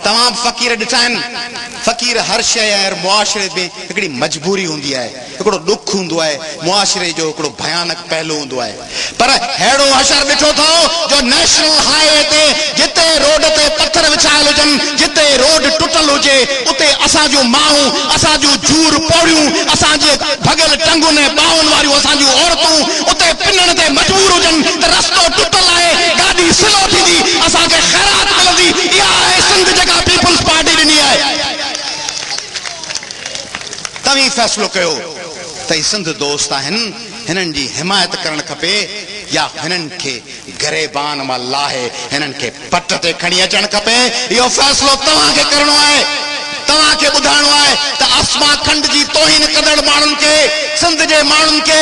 तमाम फकीर ॾिठाइन फकीर हर शय और मुआशरे में हिकिड़ी मजबूरी होंदी है हिकिड़ो दुख होंदो है मुआशरे जो हिकिड़ो भयानक पहलू होंदो है पर हेड़ो हशर ॾिठो अथव जो नेशनल हाईवे ते जिते रोड ते पत्थर विछायल हुजनि जिते रोड टुटल हुजे उते असां जूं माऊं असां जूं जूर पौड़ियूं असां जे भगल टंगुनि ऐं ॿाहुनि वारियूं असां जूं औरतूं उते पिनण ते मजबूर हुजनि त रस्तो टुटल आहे गाॾी स्लो थींदी असांखे ख़ैरात मिलंदी इहा आहे सिंध जेका पीपल्स पार्टी ॾिनी आहे तव्हीं फ़ैसिलो कयो त ही सिंध दोस्त आहिनि हिननि जी हिमायत करण खपे या हिननि खे गरेबान मां लाहे हिननि खे पट ते खणी अचणु खपे इहो फ़ैसिलो तव्हांखे करणो आहे तव्हांखे ॿुधाइणो आहे त अस्मा खंड जी तौहीन कंदड़ माण्हुनि खे सिंध जे माण्हुनि खे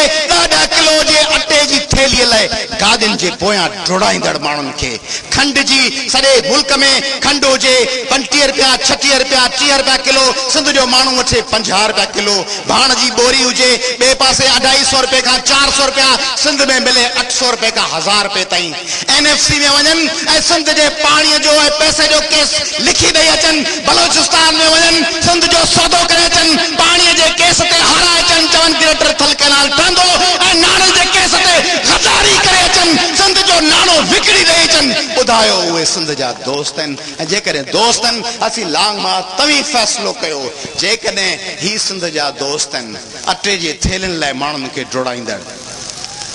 10 किलो जे अटे जी थैलीअ लाइ गाॾियुनि जे पोयां डोड़ाईंदड़ माण्हुनि खे खंड जी सॼे मुल्क में खंड हुजे 25 रुपया 36 रुपया 30 रुपया किलो सिंध जो माण्हू वठे 50 रुपया किलो भाण जी बोरी हुजे ॿिए पासे 250 रुपए खां 400 रुपया सिंध में मिले 800 रुपए खां 1000 रुपए ताईं NFC में वञनि ऐं सिंध जे पाणीअ जो ऐं पैसे जो केस लिखी ॾेई अचनि बलोचिस्तान में वञनि सिंध जो सौदो करे अचनि पाणीअ जे केस ते हाराए अचनि चवनि ग्रेटर थल कैनाल ठहंदो ऐं नाणे जे केस ते गद्दारी करे अचनि सिंध जो नाणो विकिणी ॾेई अचनि ॿुधायो उहे सिंध जा दोस्त आहिनि ऐं जेकॾहिं दोस्त आहिनि असीं लांग मां तव्हीं फ़ैसिलो कयो जेकॾहिं ही सिंध जा दोस्त आहिनि अटे जे थेलियुनि लाइ माण्हुनि खे डोड़ाईंदड़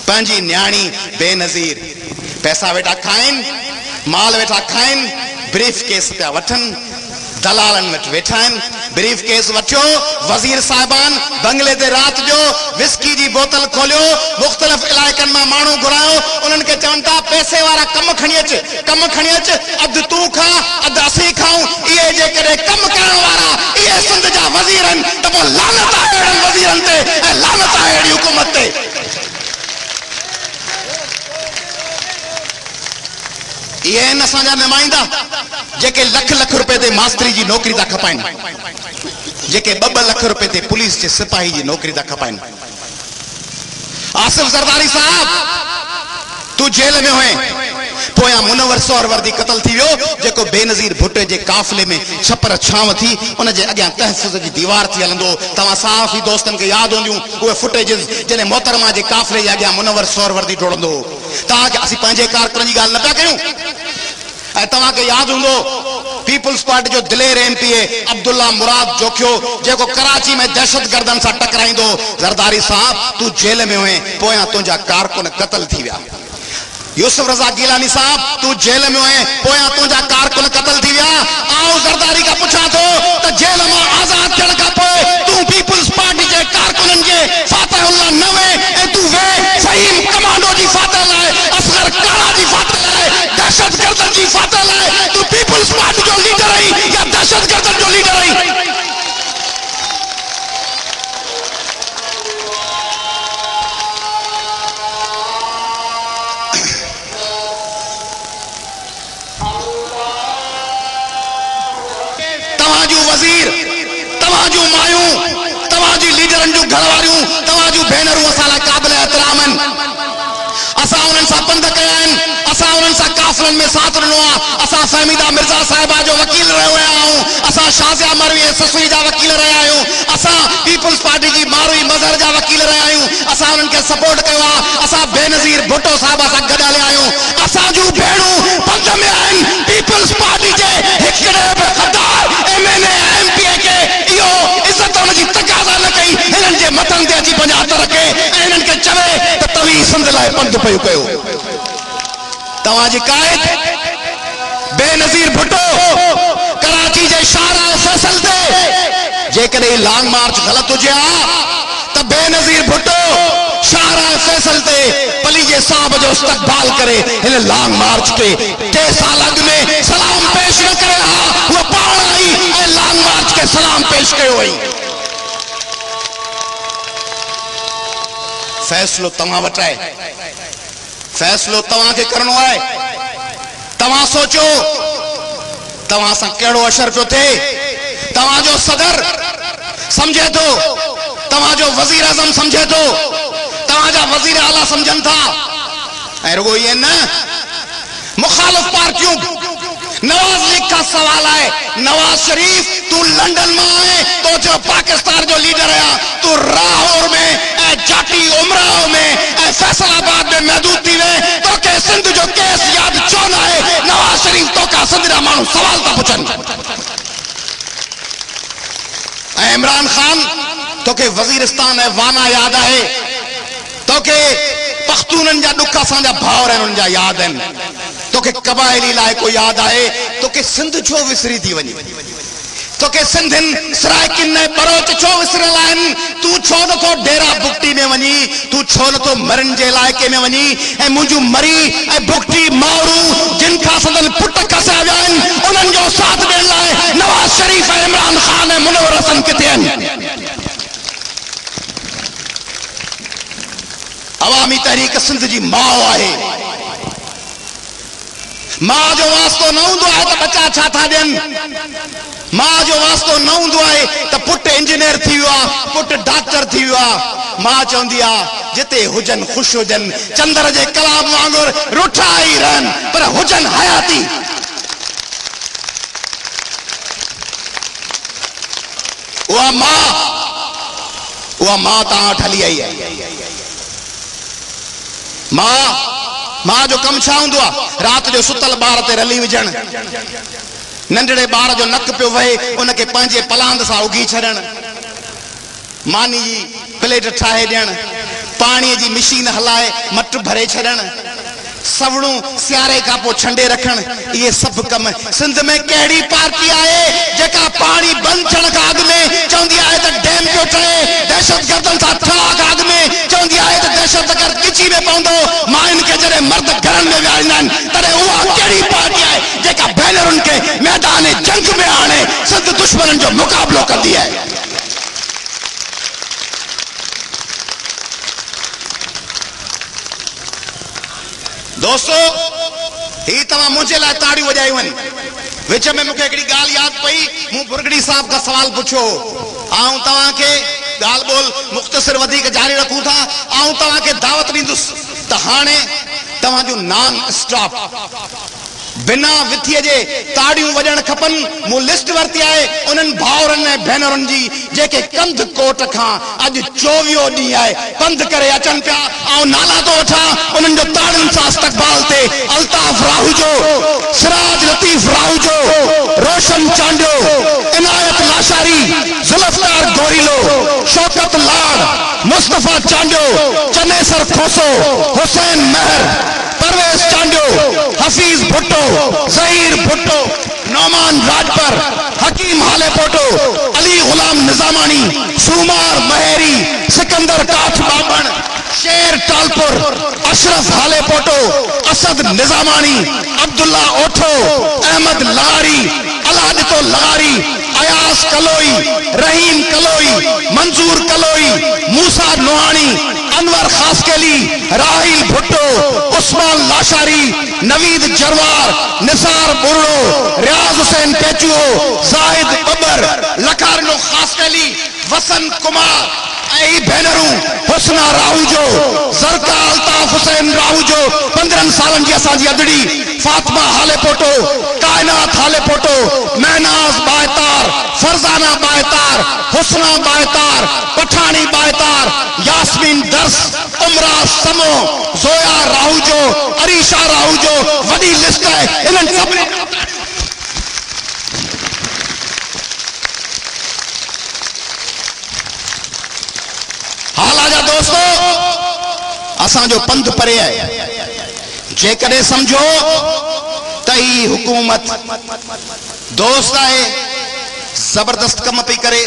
पंहिंजी न्याणी बेनज़ीर पैसा वेठा खाइनि माल वेठा खाइनि ब्रीफ केस पिया वठनि दलालनि वटि वेठा आहिनि ब्रीफ केस वठियो वज़ीर साहिबान बंगले ते राति जो विस्की जी बोतल खोलियो मुख़्तलिफ़ इलाइक़नि मां माण्हू घुरायो उन्हनि खे चवनि था पैसे वारा कम खणी अच अधु तूं खा अधु असीं खाऊं इहे जेकॾहिं कम करण वारा इहे सिंध जा वज़ीर आहिनि त पोइ लानत आहे अहिड़नि वज़ीरनि ते ऐं लानत आहे अहिड़ी हुकूमत ते इहे आहिनि असांजा नुमाइंदा जेके लख लख रुपए ते मास्तरी जी नौकरी था खपाइनि जेके 2-2 लख रुपए ते पुलिस जे सिपाही जी नौकरी था खपाइनि आसिफ ज़रदारी साहब तू जेल में हुए पोयां मुनवर सोहरवर्दी क़त्ल थी वियो जेको बेनज़ीर भुट्टे जे काफ़िले में छपर छांव थी उन जे अॻियां तहफ़्फ़ुज़ जी दीवार थी हलंदो तव्हां साफ़ ई दोस्तनि खे यादि हूंदियूं उहे फुटेजिस जॾहिं मोहतरमा जे काफ़िले जे अॻियां मुनवर सोहरवर्दी डोड़ंदो तव्हांखे असीं पंहिंजे कारकुननि जी ॻाल्हि न पिया कयूं ऐं तव्हांखे यादि हूंदो पीपल्स पार्टी जो दिलेर MP अब्दुल्ला मुराद जोखियो जेको कराची में दहशतगर्दनि सां टकराईंदो ज़रदारी साहब तू जेल में हुए पोयां तुंहिंजा कारकुन क़त्ल थी विया यूसुफ रज़ा गीलानी साहब तू जेल में हुए पोयां तुंहिंजा कारकुन क़त्ल थी विया आओ ज़रदारी खां पुछां थो त जेल मां आज़ाद थियण खां पोइ तू पीपल्स पार्टी जे कारकुननि जे फातहुल्लाह न वे ऐं तू वे फ़हीम कमांडो जी फातह लाइ असगर कारा जी फातह लाइ दहशतगर्दनि जी फातह लाइ तू पीपल्स पार्टी जो लीडर आई या दहशतगर्दनि जो लीडर आई वज़ीर तवाजू मायूं तवाजी लीडरन जो घर वारियूं तवाजू भेनरूं असां लाइ क़ाबिल एहतराम आहिनि असां उन्हनि सां पंध कया आहिनि असां उन्हनि सां काफ़िलनि में साथ ॾिनो आहे असां फहमीदा मिर्ज़ा साहिबा जो वकील रहिया आहियूं असां शाज़िया मरवी ससुई जा वकील रहिया आहियूं असां पीपल्स पार्टी जी मारवी मज़हर जा वकील रहिया आहियूं असां उन्हनि खे सपोर्ट कयो आहे असां बेनज़ीर भुट्टो साहिब सां गॾु हलिया आहियूं असां जूं भेणूं पंध में आहिनि पीपल्स पार्टी जे हिकिड़े बि गद्दार MNA MP खे इहो इज़त हुनजी तक़ाज़ा न कई हिननि जे मथनि ते अची पंहिंजा हथ रखे ऐं हिननि खे चवे त तव्हीं सिंध लाइ पंध पियो कयो तव्हांजी कायद बेनज़ीर भुट्टो कराची जे शाहराह फैसल ते जेकॾहिं लॉन्ग मार्च ग़लति हुजे हा त बेनज़ीर भुट्टो शाहराह फैसल ते पली जे साहब जो इस्तक़बाल करे हिन लॉन्ग मार्च ते 2 साल अॻु में सलाम पेश न करे हा उहा पाण आई ऐं लॉन्ग मार्च खे सलाम पेश कयो वई फ़ैसिलो तव्हां वटि आहे फ़ैसिलो तव्हांखे करणो आहे तव्हां सोचो तव्हां सां कहिड़ो असर पियो थिए तव्हांजो सदर समझे थो तव्हांजो वज़ीर आज़म समझे थो तव्हांजा वज़ीर आला समझनि था ऐं रुगो इहे न मुखालिफ़ पार्टियूं नवाज लीग का सवाल है, नवाज शरीफ तू लंदन में आए तो जो पाकिस्तान जो लीडर है तू लाहौर में जाटी उमराव में फैसलाबाद में महदूद थी वे तो के सिंध जो केस याद चोना है नवाज शरीफ तो का सिंध रा मानू सवाल था पुछन। इमरान खान तो के वजीरिस्तान है वाना याद है तो के पख्तूनन जा दुख असांजा भावर आहिनि उनजा याद आहिनि तो के कबाइली इलाइक़ो याद आहे तो के सिंध छो विसरी थी वञे तो के सिंधन सराइकिन ने बरोच छो विसरल आहिनि तू छो नथो डेरा बुकटी में वञी तू छो नथो मरन जे इलाइक़े में वञी ऐं मुंहिंजूं मरी ऐं बुकटी मावरूं जिन खां संदन पुट कसिया विया आहिनि उन्हनि जो साथ ॾियण लाइ नवाज शरीफ ऐं इमरान खान ऐं मुनव्वर हसन किथे आहिनि। अवामी तहरीक सिंध जी माउ आहे, मां जो वास्तो न हूंदो आहे त बच्चा छा था ॾियनि, मां जो वास्तो न हूंदो आहे त पुट इंजीनियर थी वियो आहे पुट डॉक्टर थी वियो आहे। मां चवंदी आहे जिते हुजनि ख़ुशि हुजनि चंद्र जे कलाम वांगुरु रुठा ई रहनि पर हुजनि हयाती। उहा मां तव्हां वटि हली आई आहे। मां जो कम छा हूंदो आहे रात जो सुतल ॿार ते रली विझण, नंढड़े ॿार जो नक पियो वहे उनके पंहिंजे पलांद सां उगी छॾण, मानी जी प्लेट ठाहे ॾियण, पाणीअ जी मशीन हलाए मट भरे छॾण, सवणूं सियारे खां पोइ छंडे रखण, इहे सभु कम सिंध में कहिड़ी पार्टी आहे जेका पाणी बंदि थियण खां अॻु में चवंदी आहे त डैम पियो ठहे, दहशतगर्दनि सां ठहा खां अॻु में चवंदी आहे त दहशतगर्द किची में पवंदो, मायुनि खे जॾहिं मर्द घरनि में विहारींदा आहिनि तॾहिं उहा कहिड़ी पार्टी आहे जेका भेनरुनि खे मैदान जंग में आणे सिंध दुश्मननि जो मुक़ाबिलो कंदी आहे। दोस्तो ही तव्हां मुंहिंजे लाइ ताड़ियूं वॼायूं आहिनि। विच में मूंखे हिकिड़ी ॻाल्हि यादि पई, मूं बुरगड़ी साहब खां सवाल पुछियो, आऊं तव्हांखे ॻाल्हि ॿोल मुख़्तसिर वधीक जारी रखूं था, आऊं तव्हांखे दावत ॾींदुसि त हाणे तव्हांजो नॉन स्टॉप बिना विथीअ जे ताड़ियूं वॼण खपनि। मूं लिस्ट वरिती आहे उन्हनि भाउरनि ऐं भेनरुनि जी जेके कंध कोट खां अॼु 24 ॾींहं आहे पंधु करे अचनि पिया। ऐं नाला थो वठां उन्हनि जो ताड़ियुनि सां इस्तक़बाल ते अल्ताफ राहूजो, सिराज लतीफ़ राहूजो, रोशन चांडियो, इनायत लाशारी, जुल्फकार गोरीलो, शौकत लाड़, मुस्तफा चांडियो, चनेसर खोसो, हुसैन महर, परवेज चांडियो, हफीज भुट्टो, ज़हीर भुट्टो, नौमान राजपर, हकीम हाले पोटो, अली गुलाम निजामानी, सुमार महेरी, सिकंदर काठ बाबण, शेर टालपुर, अशरफ हाले पोटो, असद निजामानी, अब्दुल्ला ओठो, अहमद लगारी, अलादितो लगारी, अयास कलोई, रहीम कलोई, मंजूर कलोई, मूसा नोहानी, अनवर खासकेली, राहिल भुट्टो, उस्मान लाशारी, नवीद जरवार, निसार बुर्रो, रियाज हुसैन पेचुओ, जाहिद बबर, लखारनो खासकेली, वसन कुमार, ऐं भेनरूं हुस्ना राहूजो, ज़रका अल्ताफ हुसैन राहूजो 15 सालनि जी असांजी अदड़ी, फातिमा हाले पोटो, कायनात हाले पोटो, महनाज बायतार, फरजाना बायतार, हुस्ना बायतार, पठानी बायतार, यास्मीन दर्स, उमरा समो, जोया राहूजो, अरीशा राहूजो, वॾी लिस्ट आहे। इन्हनि सभिनी हालाजा दोस्तो असांजो पंध परे आहे, जेकॾहिं समझो त ही हुकूमत दोस्त आहे, जबरदस्त कम पई करे,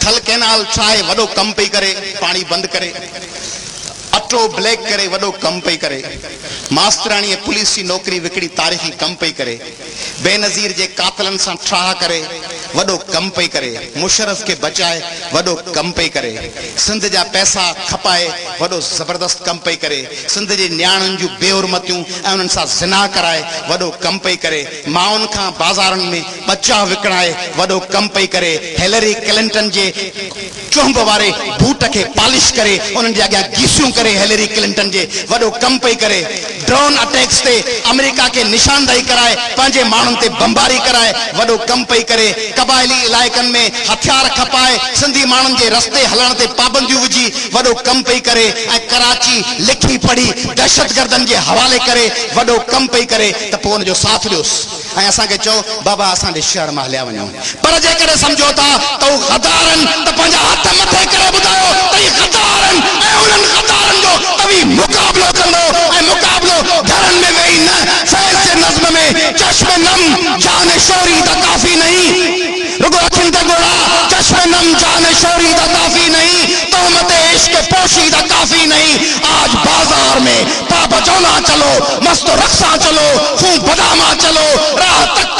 थल कैनाल ठाहे वॾो कम पई करे, पाणी बंदि करे, अटो ब्लैक करे वॾो कम पई करे, मास्तराणी ऐं पुलिस जी नौकरी विकिणी तारीख़ी कम पई करे, बेनज़ीर जे कातलनि सां ठाह करे वडो कम पई करे, मुशर्रफ के बचाए वडो कम पई करे, सिंध जा पैसा खपाए वडो जबरदस्त कम पई करे, सिंध जे न्याणन जू बेउरमतियूं ऐं उन्हनि सां ज़िना कराए वडो कम पई करे, माउन खां बाज़ारनि में बचा विकणाए वडो कम पई करे, हिलरी क्लिंटन जे चुंब वारे बूट के पॉलिश करे उन्हनि जे अॻियां गीसियूं करे हिलरी क्लिंटन जे वडो कम पई करे, ड्रोन अटैक्स ते अमेरिका के निशानदाही कराए पंहिंजे माण्हुनि ते बमबारी कराए वडो कम पई करे, कबाइली इलाइक़नि में हथियार खपाए सिंधी माण्हुनि जे रस्ते हलण ते पाबंदियूं विझी वडो कम पई करे, ऐं कराची लिखी पढ़ी दहशतगर्दनि जे हवाले करे वडो कम पई करे, त पोइ उन जो साथ ॾियोसि ऐं असांखे चओ बाबा असांजे शहर मां हलिया वञूं। पर जेकॾहिं सम्झो था त हू गद्दारनि त पंहिंजा हथ मथे करे ॿुधायो त ही गद्दारनि ऐं उन्हनि गद्दारनि जो तव्हीं मुक़ाबिलो कंदो, ऐं मुक़ाबिलो घरनि में वेही न, फैज़ जे नज़्म में चश्म नम जान शोरी त काफ़ी नहीं, रुगो अखियुनि ते गोड़ा चश्म नम जान शोरी त काफ़ी नहीं, तोहमत इश्क पोशीदा काफ़ी नहीं, आज बाजार में पा बचौना चलो, मस्त रक्सा चलो, खूब बदामा चलो, राह तक